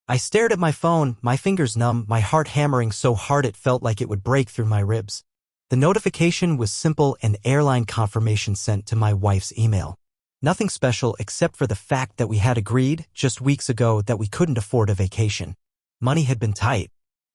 I stared at my phone, my fingers numb, my heart hammering so hard it felt like it would break through my ribs. The notification was simple: an airline confirmation sent to my wife's email. Nothing special except for the fact that we had agreed, just weeks ago, that we couldn't afford a vacation. Money had been tight.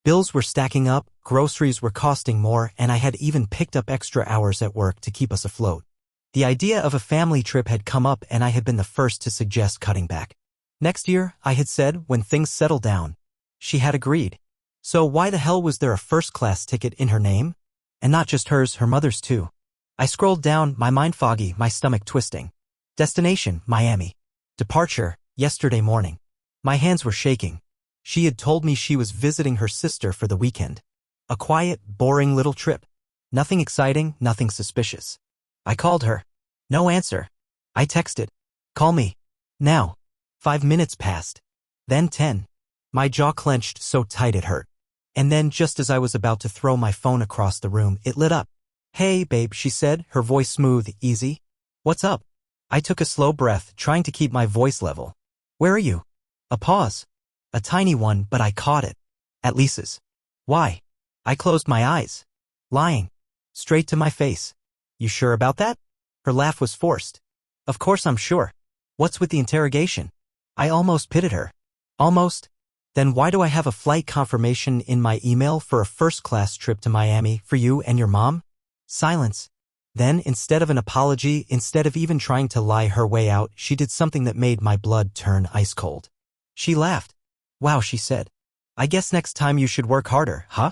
Bills were stacking up, groceries were costing more, and I had even picked up extra hours at work to keep us afloat. The idea of a family trip had come up, and I had been the first to suggest cutting back. Next year, I had said, when things settle down. She had agreed. So why the hell was there a first-class ticket in her name? And not just hers, her mother's too. I scrolled down, my mind foggy, my stomach twisting. Destination, Miami. Departure, yesterday morning. My hands were shaking. She had told me she was visiting her sister for the weekend. A quiet, boring little trip. Nothing exciting, nothing suspicious. I called her. No answer. I texted. Call me. Now. 5 minutes passed. Then 10. My jaw clenched so tight it hurt. And then, just as I was about to throw my phone across the room, it lit up. Hey, babe, she said, her voice smooth, easy. What's up? I took a slow breath, trying to keep my voice level. Where are you? A pause. A tiny one, but I caught it. At Lisa's. Why? I closed my eyes. Lying. Straight to my face. You sure about that? Her laugh was forced. Of course I'm sure. What's with the interrogation? I almost pitied her. Almost? Then why do I have a flight confirmation in my email for a first-class trip to Miami for you and your mom? Silence. Then, instead of an apology, instead of even trying to lie her way out, she did something that made my blood turn ice cold. She laughed. Wow, she said. I guess next time you should work harder, huh?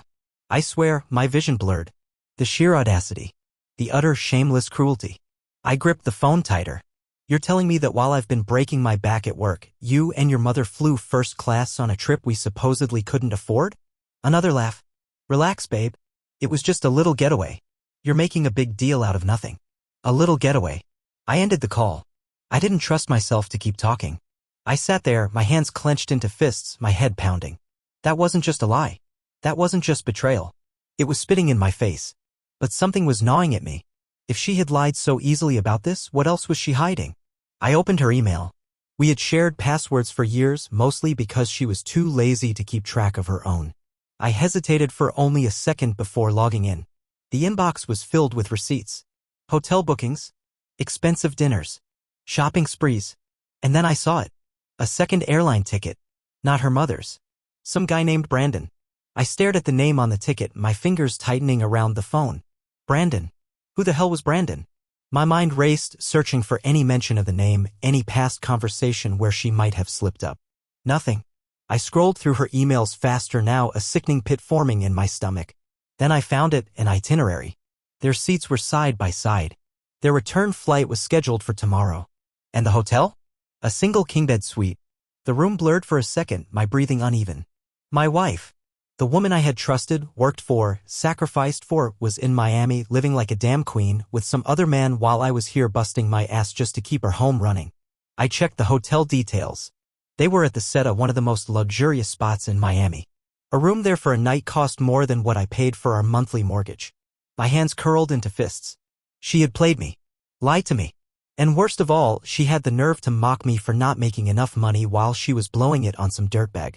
I swear, my vision blurred. The sheer audacity. The utter shameless cruelty. I gripped the phone tighter. You're telling me that while I've been breaking my back at work, you and your mother flew first class on a trip we supposedly couldn't afford? Another laugh. Relax, babe. It was just a little getaway. You're making a big deal out of nothing. A little getaway. I ended the call. I didn't trust myself to keep talking. I sat there, my hands clenched into fists, my head pounding. That wasn't just a lie. That wasn't just betrayal. It was spitting in my face. But something was gnawing at me. If she had lied so easily about this, what else was she hiding? I opened her email. We had shared passwords for years, mostly because she was too lazy to keep track of her own. I hesitated for only a second before logging in. The inbox was filled with receipts. Hotel bookings. Expensive dinners. Shopping sprees. And then I saw it. A second airline ticket. Not her mother's. Some guy named Brandon. I stared at the name on the ticket, my fingers tightening around the phone. Brandon. Who the hell was Brandon? My mind raced, searching for any mention of the name, any past conversation where she might have slipped up. Nothing. I scrolled through her emails faster now, a sickening pit forming in my stomach. Then I found it, an itinerary. Their seats were side by side. Their return flight was scheduled for tomorrow. And the hotel? A single king-bed suite. The room blurred for a second, my breathing uneven. My wife. The woman I had trusted, worked for, sacrificed for, was in Miami, living like a damn queen, with some other man while I was here busting my ass just to keep her home running. I checked the hotel details. They were at the set of one of the most luxurious spots in Miami. A room there for a night cost more than what I paid for our monthly mortgage. My hands curled into fists. She had played me. Lied to me. And worst of all, she had the nerve to mock me for not making enough money while she was blowing it on some dirtbag.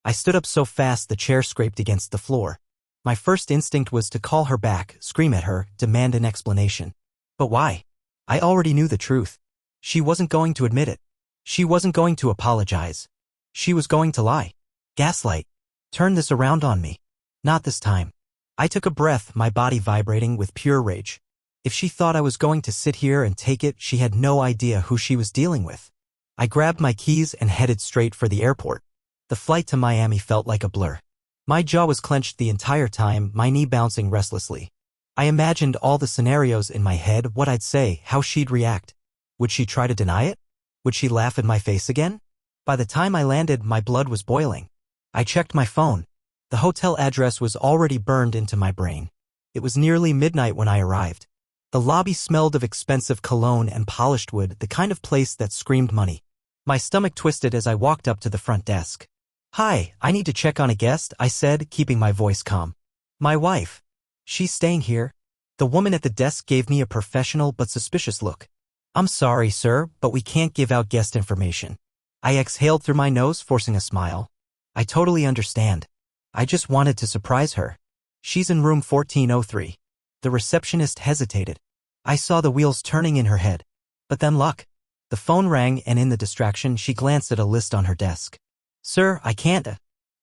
I stood up so fast the chair scraped against the floor. My first instinct was to call her back, scream at her, demand an explanation. But why? I already knew the truth. She wasn't going to admit it. She wasn't going to apologize. She was going to lie. Gaslight. Turn this around on me. Not this time. I took a breath, my body vibrating with pure rage. If she thought I was going to sit here and take it, she had no idea who she was dealing with. I grabbed my keys and headed straight for the airport. The flight to Miami felt like a blur. My jaw was clenched the entire time, my knee bouncing restlessly. I imagined all the scenarios in my head, what I'd say, how she'd react. Would she try to deny it? Would she laugh in my face again? By the time I landed, my blood was boiling. I checked my phone. The hotel address was already burned into my brain. It was nearly midnight when I arrived. The lobby smelled of expensive cologne and polished wood, the kind of place that screamed money. My stomach twisted as I walked up to the front desk. Hi, I need to check on a guest, I said, keeping my voice calm. My wife. She's staying here. The woman at the desk gave me a professional but suspicious look. I'm sorry, sir, but we can't give out guest information. I exhaled through my nose, forcing a smile. I totally understand. I just wanted to surprise her. She's in room 1403. The receptionist hesitated. I saw the wheels turning in her head. But then luck. The phone rang and in the distraction she glanced at a list on her desk. Sir, I can't.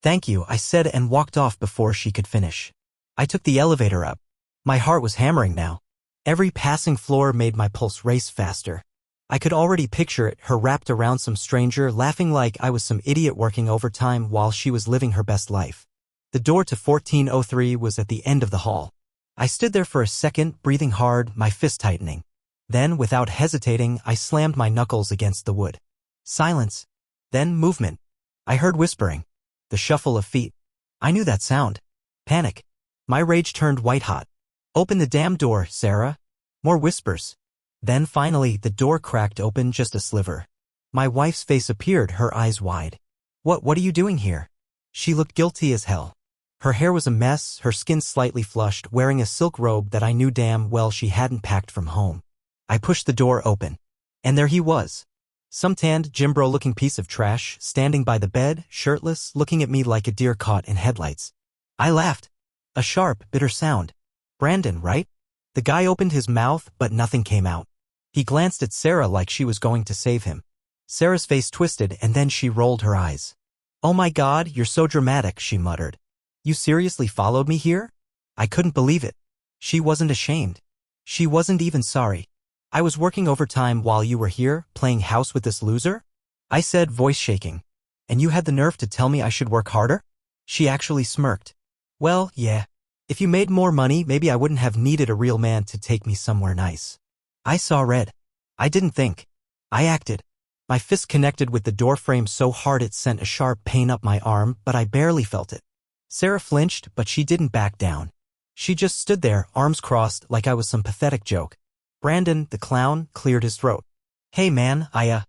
Thank you, I said and walked off before she could finish. I took the elevator up. My heart was hammering now. Every passing floor made my pulse race faster. I could already picture it, her wrapped around some stranger, laughing like I was some idiot working overtime while she was living her best life. The door to 1403 was at the end of the hall. I stood there for a second, breathing hard, my fist tightening. Then, without hesitating, I slammed my knuckles against the wood. Silence. Then movement. I heard whispering. The shuffle of feet. I knew that sound. Panic. My rage turned white-hot. Open the damn door, Sarah. More whispers. Then finally, the door cracked open just a sliver. My wife's face appeared, her eyes wide. What are you doing here? She looked guilty as hell. Her hair was a mess, her skin slightly flushed, wearing a silk robe that I knew damn well she hadn't packed from home. I pushed the door open. And there he was. Some tanned, Jimbro-looking piece of trash, standing by the bed, shirtless, looking at me like a deer caught in headlights. I laughed. A sharp, bitter sound. Brandon, right? The guy opened his mouth, but nothing came out. He glanced at Sarah like she was going to save him. Sarah's face twisted and then she rolled her eyes. Oh my God, you're so dramatic, she muttered. You seriously followed me here? I couldn't believe it. She wasn't ashamed. She wasn't even sorry. I was working overtime while you were here, playing house with this loser? I said, voice shaking. And you had the nerve to tell me I should work harder? She actually smirked. Well, yeah. If you made more money, maybe I wouldn't have needed a real man to take me somewhere nice. I saw red. I didn't think. I acted. My fist connected with the doorframe so hard it sent a sharp pain up my arm, but I barely felt it. Sarah flinched, but she didn't back down. She just stood there, arms crossed, like I was some pathetic joke. Brandon, the clown, cleared his throat. Hey man, I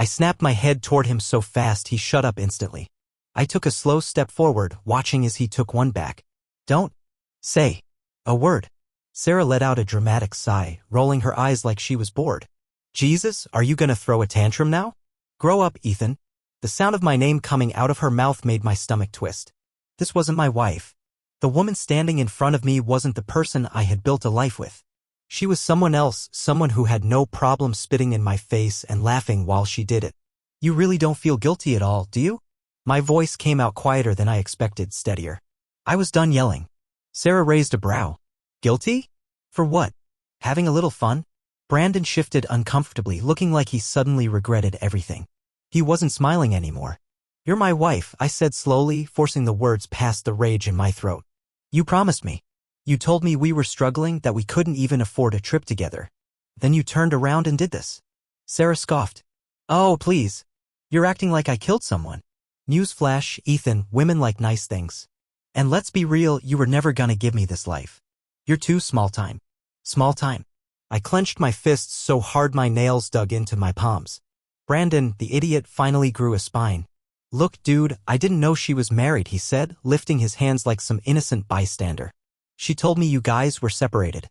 snapped my head toward him so fast he shut up instantly. I took a slow step forward, watching as he took one back. Don't say a word. Sarah let out a dramatic sigh, rolling her eyes like she was bored. Jesus, are you gonna throw a tantrum now? Grow up, Ethan. The sound of my name coming out of her mouth made my stomach twist. This wasn't my wife. The woman standing in front of me wasn't the person I had built a life with. She was someone else, someone who had no problem spitting in my face and laughing while she did it. You really don't feel guilty at all, do you? My voice came out quieter than I expected, steadier. I was done yelling. Sarah raised a brow. Guilty? For what? Having a little fun? Brandon shifted uncomfortably, looking like he suddenly regretted everything. He wasn't smiling anymore. You're my wife, I said slowly, forcing the words past the rage in my throat. You promised me. You told me we were struggling, that we couldn't even afford a trip together. Then you turned around and did this. Sarah scoffed. Oh, please. You're acting like I killed someone. Newsflash, Ethan, women like nice things. And let's be real, you were never gonna give me this life. You're too small time. Small time. I clenched my fists so hard my nails dug into my palms. Brandon, the idiot, finally grew a spine. Look, dude, I didn't know she was married, he said, lifting his hands like some innocent bystander. She told me you guys were separated.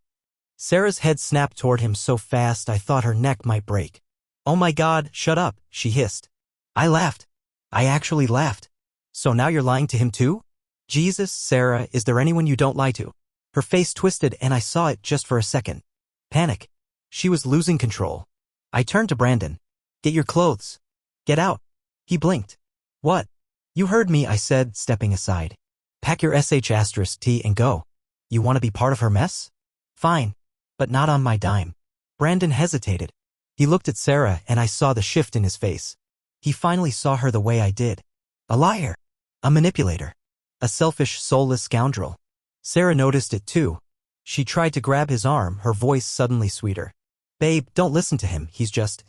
Sarah's head snapped toward him so fast I thought her neck might break. Oh my God, shut up, she hissed. I laughed. I actually laughed. So now you're lying to him too? Jesus, Sarah, is there anyone you don't lie to? Her face twisted and I saw it just for a second. Panic. She was losing control. I turned to Brandon. Get your clothes. Get out. He blinked. What? You heard me, I said, stepping aside. Pack your sh*T and go. You want to be part of her mess? Fine. But not on my dime. Brandon hesitated. He looked at Sarah and I saw the shift in his face. He finally saw her the way I did. A liar. A manipulator. A selfish, soulless scoundrel. Sarah noticed it too. She tried to grab his arm, her voice suddenly sweeter. Babe, don't listen to him, he's just…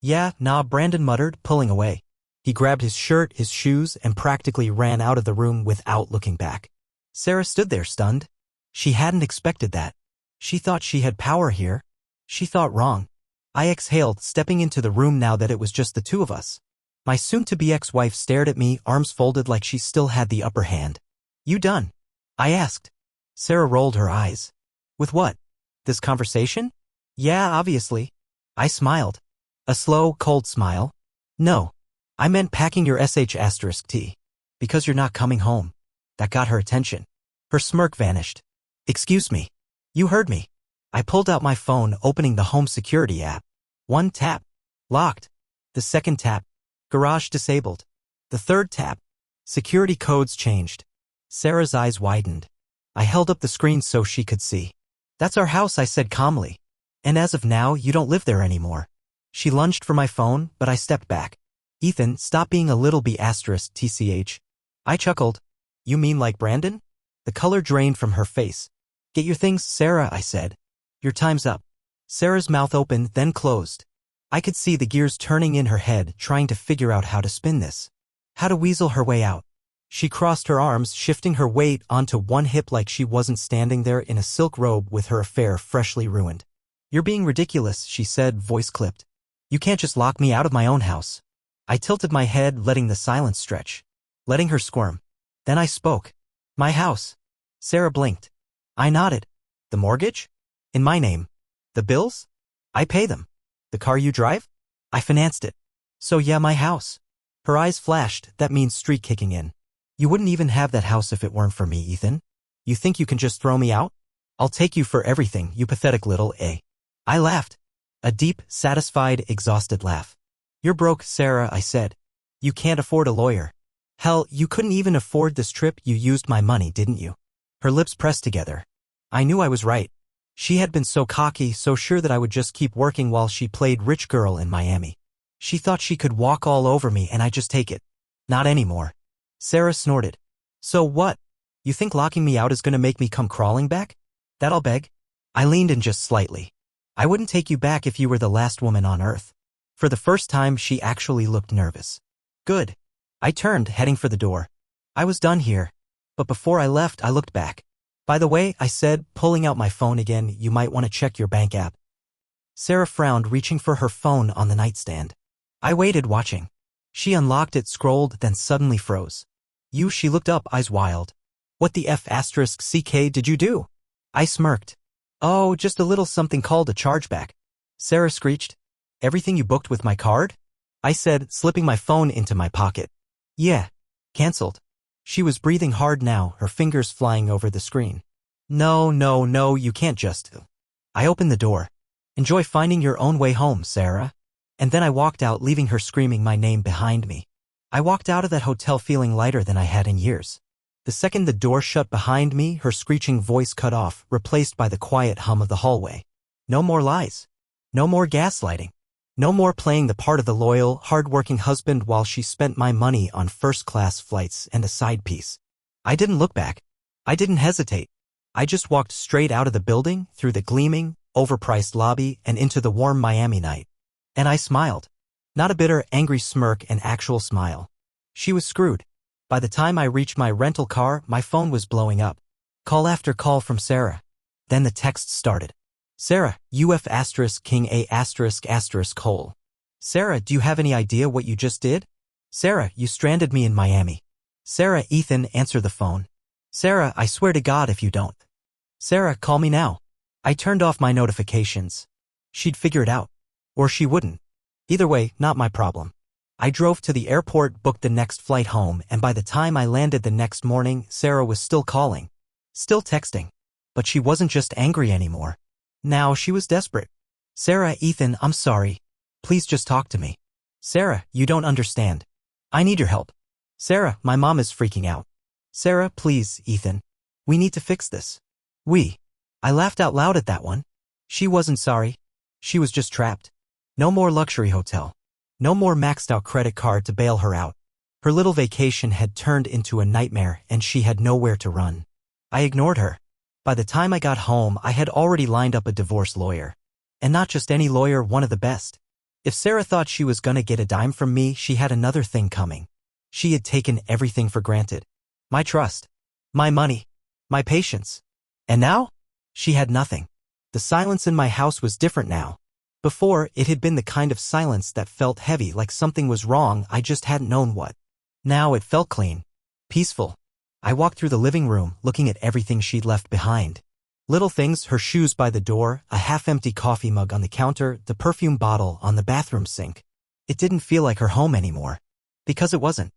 Yeah, nah, Brandon muttered, pulling away. He grabbed his shirt, his shoes, and practically ran out of the room without looking back. Sarah stood there stunned. She hadn't expected that. She thought she had power here. She thought wrong. I exhaled, stepping into the room now that it was just the two of us. My soon-to-be ex-wife stared at me, arms folded like she still had the upper hand. You done? I asked. Sarah rolled her eyes. With what? This conversation? Yeah, obviously. I smiled. A slow, cold smile. No. I meant packing your sh*T. Because you're not coming home. That got her attention. Her smirk vanished. Excuse me. You heard me. I pulled out my phone, opening the home security app. One tap. Locked. The second tap. Garage disabled. The third tap. Security codes changed. Sarah's eyes widened. I held up the screen so she could see. That's our house, I said calmly. And as of now, you don't live there anymore. She lunged for my phone, but I stepped back. Ethan, stop being a little b***tch. I chuckled. You mean like Brandon? The color drained from her face. Get your things, Sarah, I said. Your time's up. Sarah's mouth opened, then closed. I could see the gears turning in her head, trying to figure out how to spin this. How to weasel her way out. She crossed her arms, shifting her weight onto one hip like she wasn't standing there in a silk robe with her affair freshly ruined. You're being ridiculous, she said, voice clipped. You can't just lock me out of my own house. I tilted my head, letting the silence stretch. Letting her squirm. Then I spoke. My house. Sarah blinked. I nodded. The mortgage? In my name. The bills? I pay them. The car you drive? I financed it. So yeah, my house. Her eyes flashed, that means street kicking in. You wouldn't even have that house if it weren't for me, Ethan. You think you can just throw me out? I'll take you for everything, you pathetic little A. I laughed. A deep, satisfied, exhausted laugh. You're broke, Sarah, I said. You can't afford a lawyer. Hell, you couldn't even afford this trip. You used my money, didn't you? Her lips pressed together. I knew I was right. She had been so cocky, so sure that I would just keep working while she played rich girl in Miami. She thought she could walk all over me and I'd just take it. Not anymore. Sarah snorted. So what? You think locking me out is gonna make me come crawling back? That I'll beg? I leaned in just slightly. I wouldn't take you back if you were the last woman on earth. For the first time, she actually looked nervous. Good. I turned, heading for the door. I was done here. But before I left, I looked back. By the way, I said, pulling out my phone again, you might want to check your bank app. Sarah frowned, reaching for her phone on the nightstand. I waited, watching. She unlocked it, scrolled, then suddenly froze. She looked up, eyes wild. What the F***ck did you do? I smirked. Oh, just a little something called a chargeback. Sarah screeched. Everything you booked with my card? I said, slipping my phone into my pocket. Yeah. Cancelled. She was breathing hard now, her fingers flying over the screen. No, you can't just. I opened the door. Enjoy finding your own way home, Sarah. And then I walked out, leaving her screaming my name behind me. I walked out of that hotel feeling lighter than I had in years. The second the door shut behind me, her screeching voice cut off, replaced by the quiet hum of the hallway. No more lies. No more gaslighting. No more playing the part of the loyal, hard-working husband while she spent my money on first-class flights and a side piece. I didn't look back. I didn't hesitate. I just walked straight out of the building, through the gleaming, overpriced lobby, and into the warm Miami night. And I smiled. Not a bitter, angry smirk, an actual smile. She was screwed. By the time I reached my rental car, my phone was blowing up. Call after call from Sarah. Then the text started. Sarah, King A***. Sarah, do you have any idea what you just did? Sarah, you stranded me in Miami. Sarah, Ethan, answer the phone. Sarah, I swear to God if you don't. Sarah, call me now. I turned off my notifications. She'd figure it out. Or she wouldn't. Either way, not my problem. I drove to the airport, booked the next flight home, and by the time I landed the next morning, Sarah was still calling. Still texting. But she wasn't just angry anymore. Now she was desperate. Sarah, Ethan, I'm sorry. Please just talk to me. Sarah, you don't understand. I need your help. Sarah, my mom is freaking out. Sarah, please, Ethan. We need to fix this. I laughed out loud at that one. She wasn't sorry. She was just trapped. No more luxury hotel. No more maxed out credit card to bail her out. Her little vacation had turned into a nightmare and she had nowhere to run. I ignored her. By the time I got home, I had already lined up a divorce lawyer. And not just any lawyer, one of the best. If Sarah thought she was gonna get a dime from me, she had another thing coming. She had taken everything for granted. My trust. My money. My patience. And now? She had nothing. The silence in my house was different now. Before, it had been the kind of silence that felt heavy, like something was wrong, I just hadn't known what. Now it felt clean. Peaceful. I walked through the living room, looking at everything she'd left behind. Little things, her shoes by the door, a half-empty coffee mug on the counter, the perfume bottle on the bathroom sink. It didn't feel like her home anymore. Because it wasn't.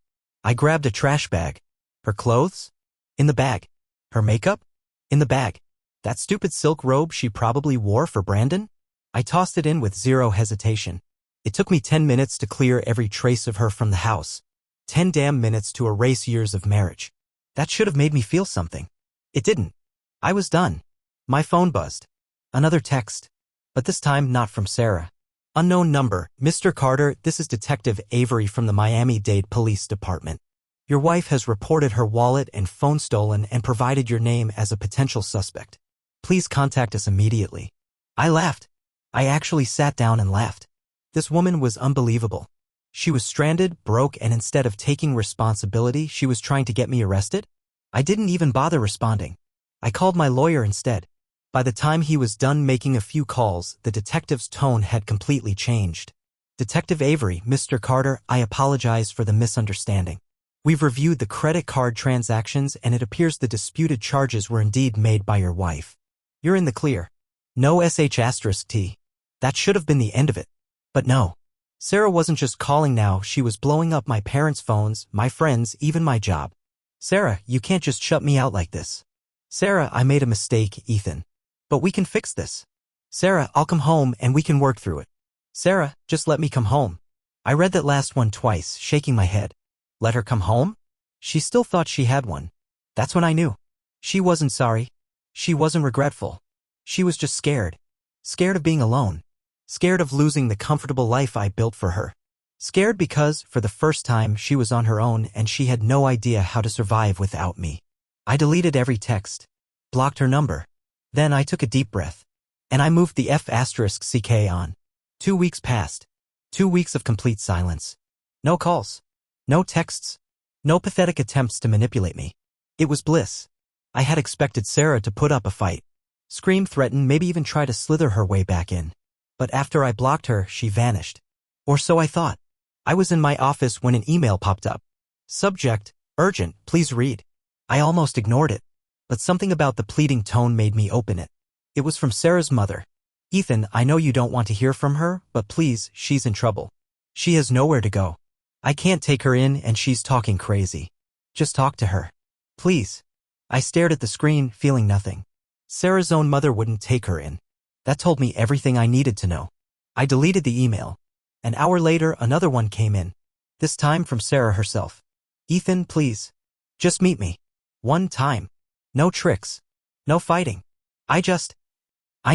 I grabbed a trash bag. Her clothes? In the bag. Her makeup? In the bag. That stupid silk robe she probably wore for Brandon? I tossed it in with zero hesitation. It took me 10 minutes to clear every trace of her from the house. 10 damn minutes to erase years of marriage. That should have made me feel something. It didn't. I was done. My phone buzzed. Another text. But this time not from Sarah. Unknown number. Mr. Carter, this is Detective Avery from the Miami-Dade Police Department. Your wife has reported her wallet and phone stolen and provided your name as a potential suspect. Please contact us immediately. I laughed. I actually sat down and laughed. This woman was unbelievable. She was stranded, broke, and instead of taking responsibility, she was trying to get me arrested? I didn't even bother responding. I called my lawyer instead. By the time he was done making a few calls, the detective's tone had completely changed. Detective Avery, Mr. Carter, I apologize for the misunderstanding. We've reviewed the credit card transactions and it appears the disputed charges were indeed made by your wife. You're in the clear. No sh*t. That should have been the end of it. But no. Sarah wasn't just calling now, she was blowing up my parents' phones, my friends, even my job. Sarah, you can't just shut me out like this. Sarah, I made a mistake, Ethan. But we can fix this. Sarah, I'll come home and we can work through it. Sarah, just let me come home. I read that last one twice, shaking my head. Let her come home? She still thought she had one. That's when I knew. She wasn't sorry. She wasn't regretful. She was just scared. Scared of being alone. Scared of losing the comfortable life I built for her. Scared because, for the first time, she was on her own and she had no idea how to survive without me. I deleted every text. Blocked her number. Then I took a deep breath. And I moved the F***ck on. 2 weeks passed. 2 weeks of complete silence. No calls. No texts. No pathetic attempts to manipulate me. It was bliss. I had expected Sarah to put up a fight. Scream, threaten, maybe even try to slither her way back in. But after I blocked her, she vanished. Or so I thought. I was in my office when an email popped up. Subject, urgent, please read. I almost ignored it. But something about the pleading tone made me open it. It was from Sarah's mother. Ethan, I know you don't want to hear from her, but please, she's in trouble. She has nowhere to go. I can't take her in and she's talking crazy. Just talk to her. Please. I stared at the screen, feeling nothing. Sarah's own mother wouldn't take her in. That told me everything I needed to know. I deleted the email. An hour later, another one came in. This time from Sarah herself. Ethan, please. Just meet me. One time. No tricks. No fighting. I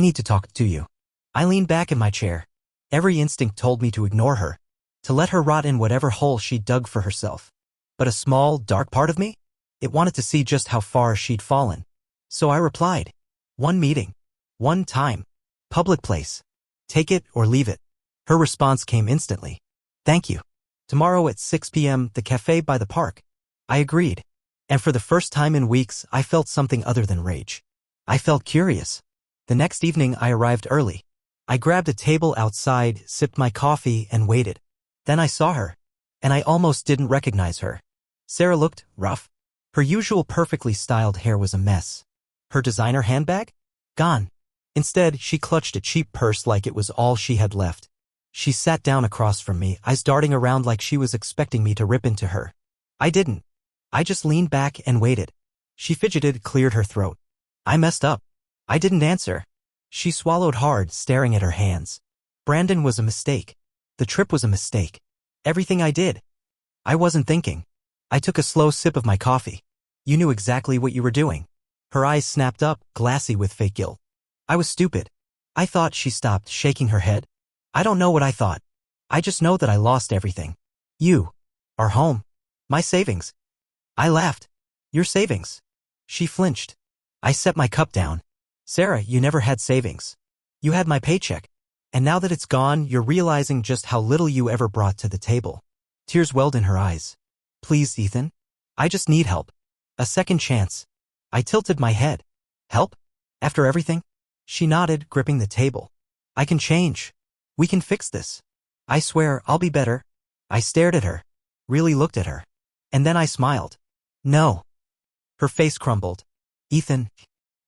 need to talk to you. I leaned back in my chair. Every instinct told me to ignore her. To let her rot in whatever hole she dug for herself. But a small, dark part of me? It wanted to see just how far she'd fallen. So I replied. One meeting. One time. Public place. Take it or leave it. Her response came instantly. Thank you. Tomorrow at 6 p.m., the cafe by the park. I agreed. And for the first time in weeks, I felt something other than rage. I felt curious. The next evening, I arrived early. I grabbed a table outside, sipped my coffee, and waited. Then I saw her. And I almost didn't recognize her. Sarah looked rough. Her usual perfectly styled hair was a mess. Her designer handbag? Gone. Instead, she clutched a cheap purse like it was all she had left. She sat down across from me, eyes darting around like she was expecting me to rip into her. I didn't. I just leaned back and waited. She fidgeted, cleared her throat. I messed up. I didn't answer. She swallowed hard, staring at her hands. Brandon was a mistake. The trip was a mistake. Everything I did. I wasn't thinking. I took a slow sip of my coffee. You knew exactly what you were doing. Her eyes snapped up, glassy with fake guilt. I was stupid. I thought. She stopped, shaking her head. I don't know what I thought. I just know that I lost everything. You. Our home. My savings. I laughed. Your savings. She flinched. I set my cup down. Sarah, you never had savings. You had my paycheck. And now that it's gone, you're realizing just how little you ever brought to the table. Tears welled in her eyes. Please, Ethan. I just need help. A second chance. I tilted my head. Help? After everything? She nodded, gripping the table. I can change. We can fix this. I swear, I'll be better. I stared at her. Really looked at her. And then I smiled. No. Her face crumbled. Ethan.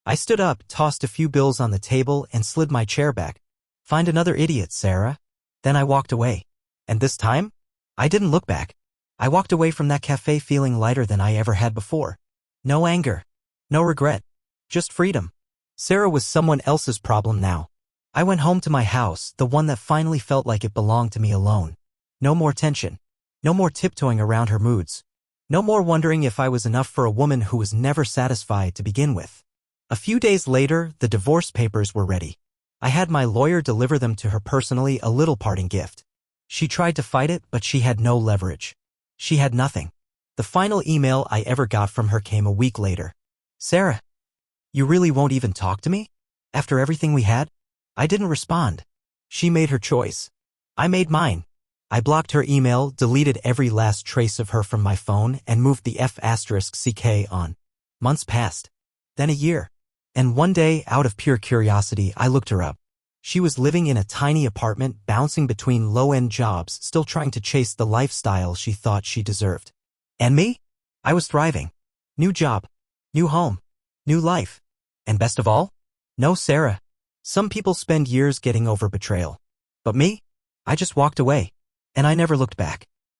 I stood up, tossed a few bills on the table, and slid my chair back. Find another idiot, Sarah. Then I walked away. And this time? I didn't look back. I walked away from that cafe feeling lighter than I ever had before. No anger. No regret. Just freedom. Sarah was someone else's problem now. I went home to my house, the one that finally felt like it belonged to me alone. No more tension. No more tiptoeing around her moods. No more wondering if I was enough for a woman who was never satisfied to begin with. A few days later, the divorce papers were ready. I had my lawyer deliver them to her personally, a little parting gift. She tried to fight it, but she had no leverage. She had nothing. The final email I ever got from her came a week later. Sarah, you really won't even talk to me? After everything we had? I didn't respond. She made her choice. I made mine. I blocked her email, deleted every last trace of her from my phone, and moved the F***ck on. Months passed. Then a year. And one day, out of pure curiosity, I looked her up. She was living in a tiny apartment, bouncing between low-end jobs, still trying to chase the lifestyle she thought she deserved. And me? I was thriving. New job. New home. New life. And best of all? No Sarah. Some people spend years getting over betrayal. But me? I just walked away. And I never looked back.